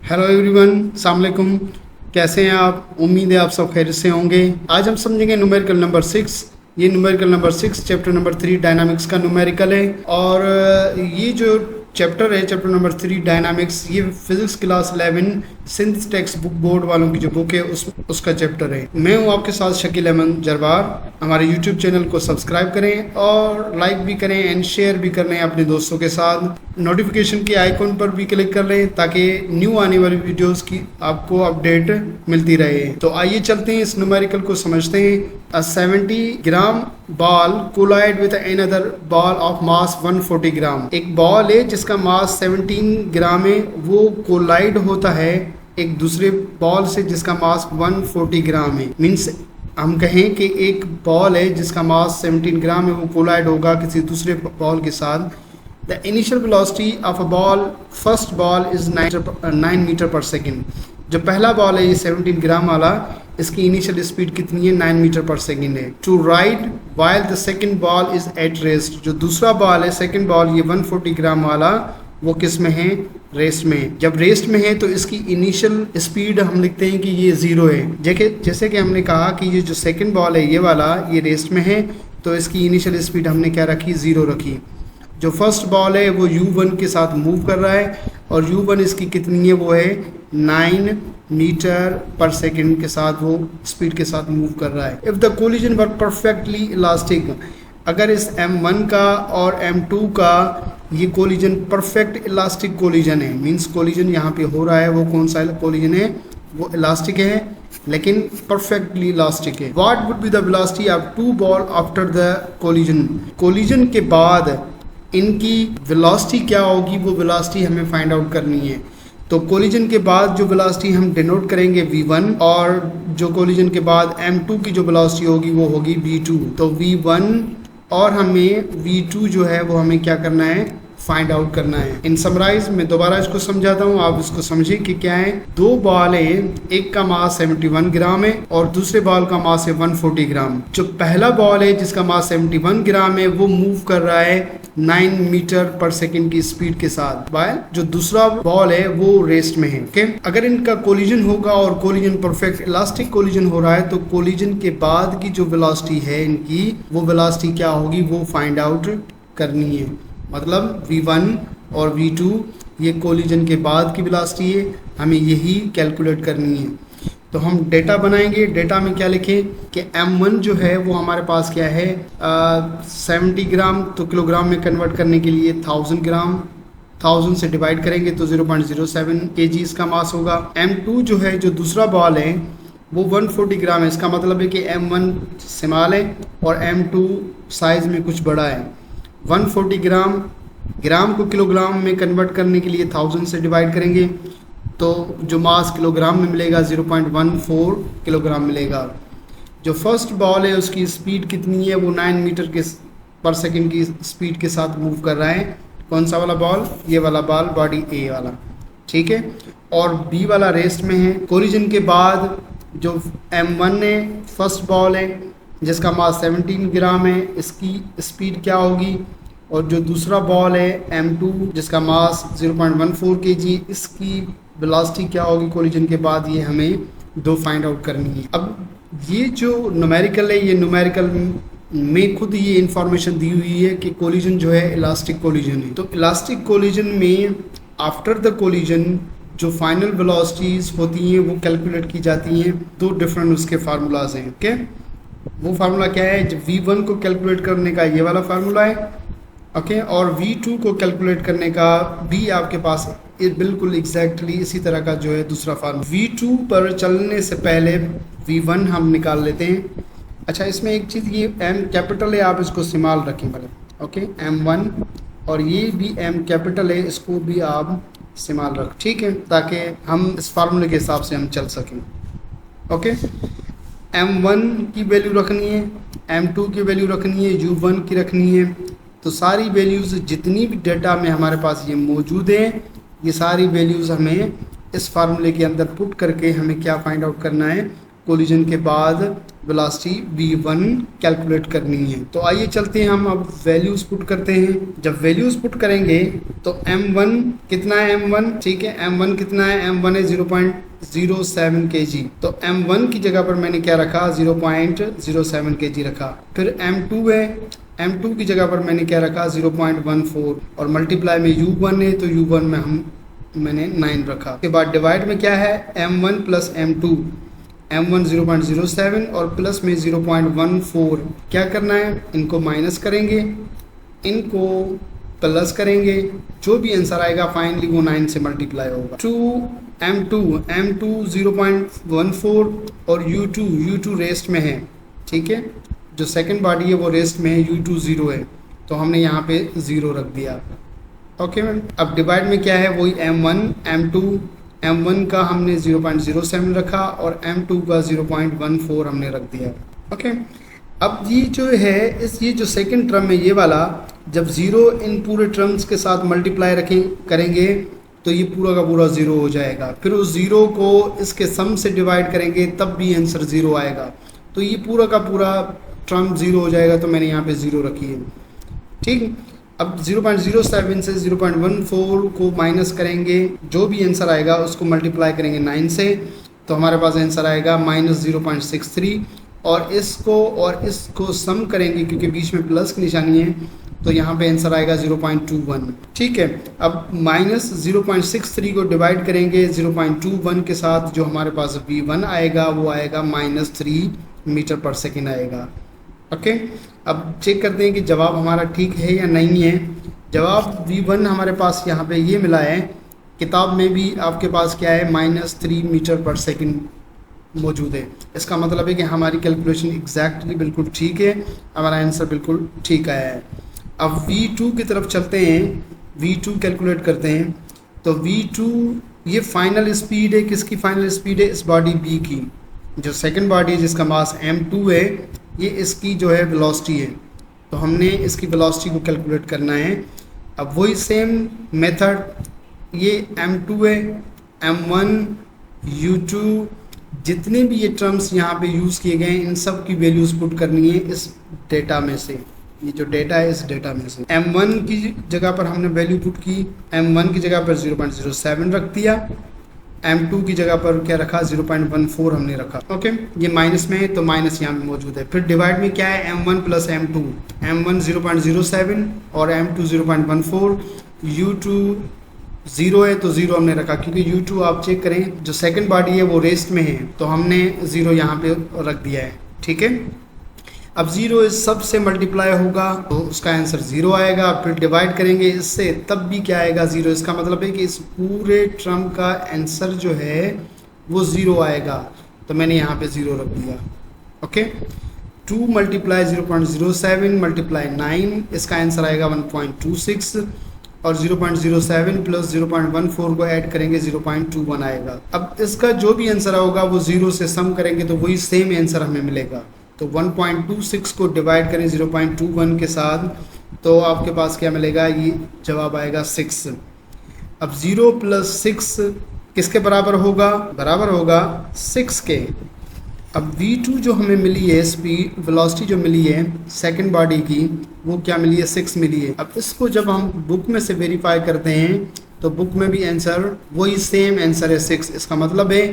Hello everyone, अस्सलाम वालेकुम। कैसे हैं आप? उम्मीद है आप सब खैरियत से होंगे। आज हम समझेंगे न्यूमेरिकल नंबर 6। ये numerical number 6 chapter number 3 dynamics का न्यूमेरिकल है। और ये जो चैप्टर है, चैप्टर नंबर 3 डायनामिक्स, ये physics class 11 synth text book board वालों की जो बुक है उसका चैप्टर है। मैं हूँ आपके साथ शकील अहमद जरबार। हमारे यूट्यूब चैनल को सब्सक्राइब करें और लाइक भी करें एंड शेयर भी कर लें अपने दोस्तों के साथ। नोटिफिकेशन के आइकॉन पर भी क्लिक कर लें ताकि न्यू आने वाली वीडियोस की आपको अपडेट मिलती रहे। तो आइए चलते हैं, इस न्यूमेरिकल को समझते हैं। A 70 gram ball collide with another ball of mass 140 gram. एक बॉल है जिसका मास 17 ग्राम है, वो कोलाइड होता है एक दूसरे बॉल से जिसका मास 140 ग्राम है। मीन्स हम कहें कि एक बॉल है जिसका मास 17 ग्राम है, वो कोलाइड होगा किसी दूसरे बॉल के साथ। The initial velocity of a ball, first ball is 9 metre per second. जो पहला बॉल है ये 17 ग्राम वाला, इसकी इनिशियल स्पीड कितनी है? 9 मीटर पर सेकेंड है। To right while the second ball is at rest. जो दूसरा बॉल है, सेकेंड बॉल, ये 140 ग्राम वाला, वो किस में है? रेस्ट में। जब रेस्ट में है तो इसकी इनिशियल स्पीड हम लिखते हैं कि ये 0 है। जैसे कि हमने कहा कि ये जो सेकेंड बॉल है ये वाला, ये रेस्ट में है, तो इसकी इनिशियल स्पीड हमने क्या रखी? 0 रखी। जो फर्स्ट बॉल है वो u1 के साथ मूव कर रहा है और u1 इसकी कितनी है? वो है 9 मीटर पर सेकेंड के साथ, वो स्पीड के साथ मूव कर रहा है। If the collision were perfectly elastic, अगर इस m1 का और m2 का ये कोलिजन परफेक्ट इलास्टिक कोलिजन है, मींस कोलिजन यहाँ पे हो रहा है, वो कौन सा कोलिजन है? वो इलास्टिक है लेकिन परफेक्टली इलास्टिक है। What would be the velocity of two ball after the collision? Collision के बाद इनकी वेलोसिटी क्या होगी? वो वेलोसिटी हमें फाइंड आउट करनी है। तो कोलिजन के बाद जो वेलोसिटी हम डिनोट करेंगे v1, और जो कोलिजन के बाद m2 की जो वेलोसिटी होगी वो होगी v2। तो v1 और हमें v2 जो है वो हमें क्या करना है? फाइंड आउट करना है। इन समराइज मैं दोबारा इसको समझाता हूँ, आप इसको समझिए कि क्या है। दो बॉल है, एक का मास 71 ग्राम है और दूसरे बॉल का मास है 140 ग्राम। जो पहला बॉल है जिसका मास 71 ग्राम है वो मूव कर रहा है 9 मीटर पर सेकेंड की स्पीड के साथ, वाइल जो दूसरा बॉल है वो रेस्ट में है। ओके, अगर इनका कोलिजन होगा और कोलिजन परफेक्ट इलास्टिक कोलिजन हो रहा है तो कोलिजन के बाद की जो वेलोसिटी है इनकी, वो वेलोसिटी क्या होगी? वो फाइंड आउट करनी है। मतलब v1 और v2 ये कोलिजन के बाद की वेलोसिटी है, हमें यही कैलकुलेट करनी है। तो हम डेटा बनाएंगे। डेटा में क्या लिखें कि m1 जो है वो हमारे पास क्या है? 70 ग्राम, तो किलोग्राम में कन्वर्ट करने के लिए 1000 ग्राम, 1000 से डिवाइड करेंगे तो 0.07 kg इसका मास होगा। m2 जो है, जो दूसरा बॉल है, वो 140 ग्राम है। इसका मतलब है कि m1 स्मॉल है और m2 साइज में कुछ बड़ा है। 140 ग्राम, ग्राम को किलोग्राम में कन्वर्ट करने के लिए 1000 से डिवाइड करेंगे तो जो मास किलोग्राम में मिलेगा 0.14 किलोग्राम मिलेगा। जो फर्स्ट बॉल है उसकी स्पीड कितनी है? वो 9 मीटर के पर सेकेंड की स्पीड के साथ मूव कर रहा है। कौन सा वाला बॉल? ये वाला बॉल, बॉडी ए वाला, ठीक है। और बी वाला रेस्ट में है। कोलिजन के बाद जो m1 है, फर्स्ट बॉल है जिसका मास 17 ग्राम है, इसकी स्पीड क्या होगी? और जो दूसरा बॉल है m2 जिसका मास 0.14 kg, इसकी वेलोसिटी क्या होगी कोलिजन के बाद? ये हमें दो फाइंड आउट करनी है। अब ये जो न्यूमेरिकल है, ये न्यूमेरिकल में खुद ये इंफॉर्मेशन दी हुई है कि कोलिजन जो है इलास्टिक कोलिजन है। तो इलास्टिक कोलिजन में आफ्टर द कोलिजन जो फाइनल वेलोसिटीज होती हैं वो कैलकुलेट की जाती हैं। दो डिफरेंट उसके फार्मूलाज हैं। ओके, वो फार्मूला क्या है? जब v1 को कैलकुलेट करने का ये वाला फार्मूला है, ओके, और v2 को कैलकुलेट करने का भी आपके पास बिल्कुल एग्जैक्टली इसी तरह का जो है दूसरा फार्मूला। v2 पर चलने से पहले v1 हम निकाल लेते हैं। अच्छा, इसमें एक चीज़, ये m कैपिटल है, आप इसको स्मॉल रखें पहले। ओके, m1, और ये भी m कैपिटल है, इसको भी आप स्मॉल रख, ठीक है, ताकि हम इस फार्मूले के हिसाब से हम चल सकें। ओके, m1 की वैल्यू रखनी है, m2 की वैल्यू रखनी है, u1 की रखनी है। तो सारी वैल्यूज़ जितनी भी डेटा में हमारे पास ये मौजूद है, ये सारी वैल्यूज़ हमें इस फार्मूले के अंदर पुट करके हमें क्या फाइंड आउट करना है? कोलिजन के बाद वेलोसिटी v1 कैलकुलेट करनी है। तो आइए चलते हैं, हम अब वैल्यूज पुट करते हैं। जब वैल्यूज पुट करेंगे तो m1 कितना है, m1 ठीक है, m1 कितना है, m1 है 0.07 kg। तो m1 की जगह पर मैंने क्या रखा, 0.07 kg रखा। फिर m2 है, m2 की जगह पर मैंने क्या रखा, 0.14 और मल्टीप्लाई में u1 है तो u1 में मैंने 9 रखा। उसके बाद डिवाइड में क्या है, m1 प्लस m2, m1 0.07 और प्लस में 0.14। क्या करना है, इनको माइनस करेंगे, इनको प्लस करेंगे, जो भी आंसर आएगा फाइनली वो 9 से मल्टीप्लाई होगा। m2 0.14 और u2 रेस्ट में है, ठीक है, जो सेकंड बॉडी है वो रेस्ट में है, u2 0 है तो हमने यहाँ पे 0 रख दिया। ओके मैम, अब डिवाइड में क्या है, वही m1 m2, m1 का हमने 0.07 रखा और m2 का 0.14 हमने रख दिया। ओके, अब ये जो है ये जो सेकंड टर्म है ये वाला, जब 0 इन पूरे टर्म्स के साथ मल्टीप्लाई करेंगे तो ये पूरा का पूरा 0 हो जाएगा। फिर उस 0 को इसके सम से डिवाइड करेंगे तब भी आंसर 0 आएगा। तो ये पूरा का पूरा टर्म 0 हो जाएगा, तो मैंने यहाँ पे 0 रखी है। ठीक, अब 0.07 से 0.14 को माइनस करेंगे, जो भी आंसर आएगा उसको मल्टीप्लाई करेंगे 9 से, तो हमारे पास आंसर आएगा -0.63 और इसको सम करेंगे क्योंकि बीच में प्लस की निशानी है, तो यहाँ पे आंसर आएगा 0.21। ठीक है, अब -0.63 को डिवाइड करेंगे 0.21 के साथ, जो हमारे पास v1 आएगा वो आएगा -3 मीटर पर सेकेंड आएगा। ओके, अब चेक करते हैं कि जवाब हमारा ठीक है या नहीं है। जवाब v1 हमारे पास यहाँ पे ये मिला है, किताब में भी आपके पास क्या है, -3 मीटर पर सेकेंड मौजूद है। इसका मतलब है कि हमारी कैलकुलेशन एग्जैक्टली बिल्कुल ठीक है, हमारा आंसर बिल्कुल ठीक आया है। अब v2 की तरफ चलते हैं, v2 कैलकुलेट करते हैं। तो v2 ये फाइनल स्पीड है, किसकी फाइनल स्पीड है, इस बॉडी b की, जो सेकंड बॉडी है जिसका मास m2 है, ये इसकी जो है वेलोसिटी है, तो हमने इसकी वेलोसिटी को कैलकुलेट करना है। अब वही सेम मेथड, ये m2 है, m1, u2, जितने भी ये टर्म्स यहाँ पे यूज़ किए गए हैं इन सब की वैल्यूज़ पुट करनी है इस डेटा में से। ये जो डेटा है इस डेटा में से m1 की जगह पर हमने वैल्यू पुट की, m1 की जगह पर 0.07 रख दिया, m2 की जगह पर क्या रखा, 0.14 हमने रखा। ओके, ये माइनस में है तो माइनस यहाँ पे मौजूद है। फिर डिवाइड में क्या है, m1 प्लस m2, m1 0.07 और m2 0.14, u2 0 है तो 0 हमने रखा, क्योंकि u2 आप चेक करें जो सेकंड बॉडी है वो रेस्ट में है, तो हमने 0 यहाँ पे रख दिया है। ठीक है, अब 0 इस सब से मल्टीप्लाई होगा तो उसका आंसर 0 आएगा। फिर डिवाइड करेंगे इससे तब भी क्या आएगा, 0। इसका मतलब है कि इस पूरे टर्म का आंसर जो है वो 0 आएगा, तो मैंने यहाँ पे 0 रख दिया। ओके, 2 मल्टीप्लाई 0.07 मल्टीप्लाई 9, इसका आंसर आएगा 1.26 और 0.07 प्लस 0.14 को ऐड करेंगे 0.21 आएगा। अब इसका जो भी आंसर होगा वो 0 से सम करेंगे तो वही सेम आंसर हमें मिलेगा। तो 1.26 को डिवाइड करें 0.21 के साथ तो आपके पास क्या मिलेगा, ये जवाब आएगा 6। अब 0 प्लस 6 किसके बराबर होगा, बराबर होगा 6 के। अब v2 जो हमें मिली है, स्पीड वेलोसिटी जो मिली है सेकंड बॉडी की, वो क्या मिली है, 6 मिली है। अब इसको जब हम बुक में से वेरीफाई करते हैं तो बुक में भी आंसर वही सेम आंसर है 6। इसका मतलब है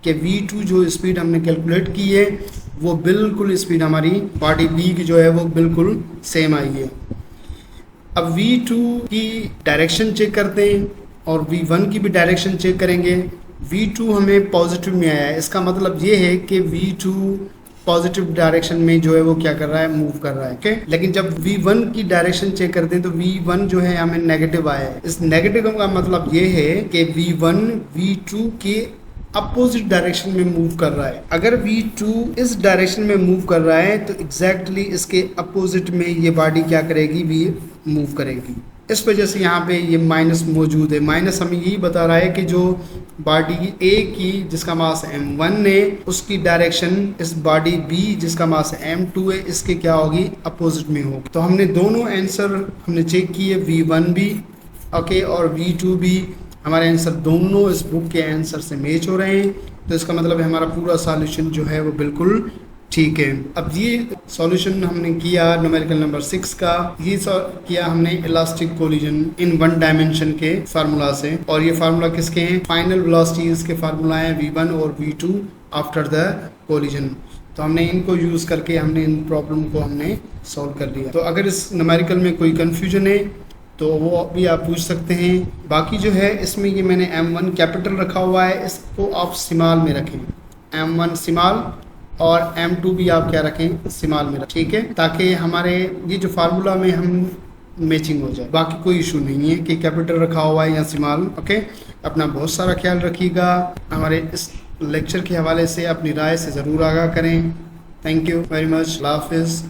कि v2 जो स्पीड हमने कैलकुलेट की है वो बिल्कुल स्पीड हमारी बॉडी b की जो है वो बिल्कुल सेम आई है। अब v2 की डायरेक्शन चेक करते हैं और v1 की भी डायरेक्शन चेक करेंगे। v2 हमें पॉजिटिव में आया है, इसका मतलब ये है कि v2 पॉजिटिव डायरेक्शन में जो है वो क्या कर रहा है, मूव कर रहा है। ओके, लेकिन जब v1 की डायरेक्शन चेक करते हैं तो v1 जो है हमें नेगेटिव आया है। इस नेगेटिव का मतलब ये है कि v1 v2 के अपोजिट डायरेक्शन में मूव कर रहा है। अगर v2 इस डायरेक्शन में मूव कर रहा है तो एग्जैक्टली इसके अपोजिट में ये बॉडी क्या करेगी, v मूव करेगी। इस वजह से यहाँ पे ये माइनस मौजूद है। माइनस हमें यही बता रहा है कि जो बॉडी A की जिसका मास m1 है उसकी डायरेक्शन इस बॉडी B जिसका मास m2 है इसके क्या होगी, अपोजिट में होगी। तो हमने दोनों आंसर हमने चेक किए, v1 भी ओके और v2 भी। हमारे आंसर दोनों इस बुक के आंसर से मैच हो रहे हैं, तो इसका मतलब है हमारा पूरा सॉल्यूशन जो है वो बिल्कुल ठीक है। अब ये सॉल्यूशन हमने किया न्यूमेरिकल नंबर 6 का, ये किया हमने elastic collision in one dimension के फार्मूला से। और ये फार्मूला किसके हैं? फाइनल वेलोसिटीज के फार्मूला हैं v1 और v2 आफ्टर द कोलिजन। तो हमने इनको यूज करके हमने इन प्रॉब्लम को हमने सॉल्व कर लिया। तो अगर इस न्यूमेरिकल में कोई कंफ्यूजन है तो वो भी आप पूछ सकते हैं। बाकी जो है इसमें ये मैंने m1 कैपिटल रखा हुआ है, इसको आप स्मॉल में रखें, m1 स्मॉल और m2 भी आप क्या रखें? स्मॉल में रखें, ठीक है, ताकि हमारे ये जो फार्मूला में हम मैचिंग हो जाए। बाकी कोई इशू नहीं है कि कैपिटल रखा हुआ है या स्मॉल। ओके, अपना बहुत सारा ख्याल रखिएगा। हमारे इस लेक्चर के हवाले से अपनी राय से ज़रूर आगाह करें। Thank you very much. अल्लाह हाफिज़।